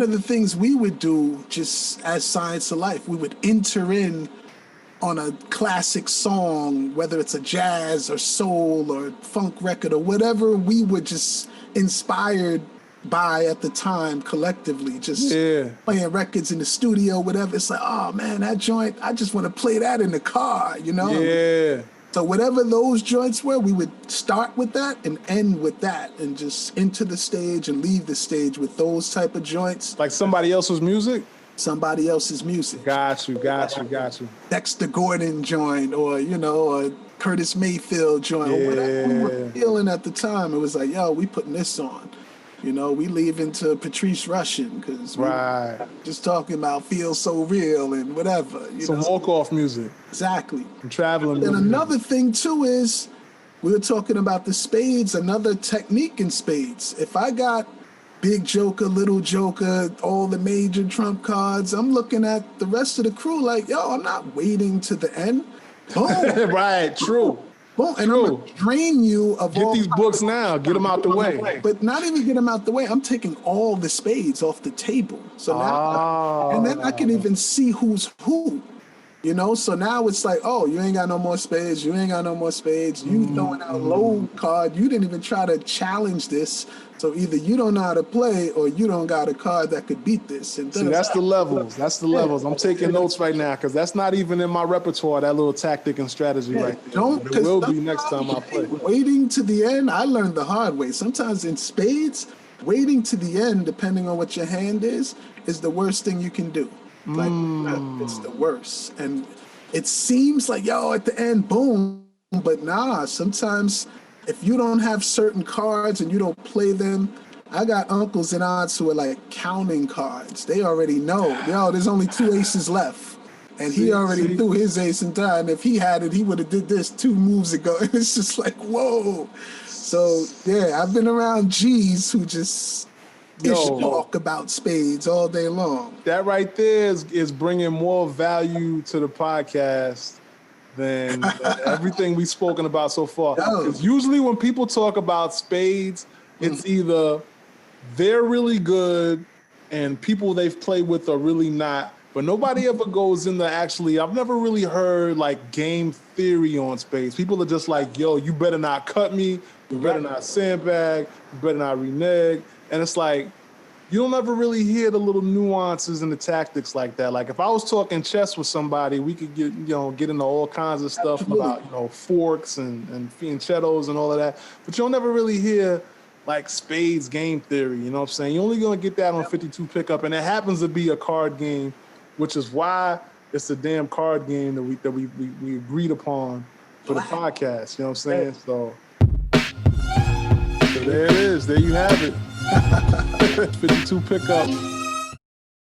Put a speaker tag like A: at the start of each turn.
A: of the things we would do just as Science of Life, we would enter in on a classic song, whether it's a jazz or soul or funk record or whatever we were just inspired by at the time collectively, just playing records in the studio, whatever. It's like, oh man, that joint, I just want to play that in the car, you know?
B: Yeah.
A: So whatever those joints were, we would start with that and end with that and just enter the stage and leave the stage with those type of joints.
B: Like somebody else's music?
A: Somebody else's music.
B: Got you.
A: Dexter Gordon joint or, you know, a Curtis Mayfield joint or whatever we were feeling at the time. It was like, yo, we putting this on. You know, we leave into Patrice Rushen because we're just talking about Feel So Real and whatever.
B: Some walk-off music.
A: Exactly.
B: And traveling.
A: And another thing, too, is we were talking about the spades, another technique in spades. If I got big joker, little joker, all the major trump cards, I'm looking at the rest of the crew like, yo, I'm not waiting to the end. Boom.
B: Right, true.
A: Boom. And I'm going to drain you of
B: all... Get these books now. Get them out the way.
A: But not even get them out the way. I'm taking all the spades off the table. So now, and then I can even see who's who. You know, so now it's like, oh, you ain't got no more spades. You ain't got no more spades. You throwing out low card. You didn't even try to challenge this. So either you don't know how to play or you don't got a card that could beat this. And
B: see, that's the levels. That's the levels. I'm taking notes right now because that's not even in my repertoire, that little tactic and strategy right there. It will be next time I play.
A: Waiting to the end, I learned the hard way. Sometimes in spades, waiting to the end, depending on what your hand is the worst thing you can do. Like, it's the worst. And it seems like, yo, at the end, boom. But nah, sometimes if you don't have certain cards and you don't play them, I got uncles and aunts who are like counting cards. They already know, yo, there's only 2 aces left. And he already threw his ace in time. If he had it, he would have did this 2 moves ago. It's just like, whoa. So, yeah, I've been around G's who just... talk about spades all day long.
B: That right there is bringing more value to the podcast than everything we've spoken about so far. Because usually when people talk about spades, it's either they're really good and people they've played with are really not. But nobody ever goes into actually, I've never really heard like game theory on spades. People are just like, yo, you better not cut me. You better not sandbag. You better not renege. And it's like, you don't ever really hear the little nuances and the tactics like that. Like if I was talking chess with somebody, we could get into all kinds of stuff about, forks and fianchettos and all of that. But you'll never really hear like spades game theory, you know what I'm saying? You're only gonna get that on 52 pickup, and it happens to be a card game, which is why it's a damn card game that we agreed upon for the podcast, you know what I'm saying? So there it is, there you have it. 52 pickup.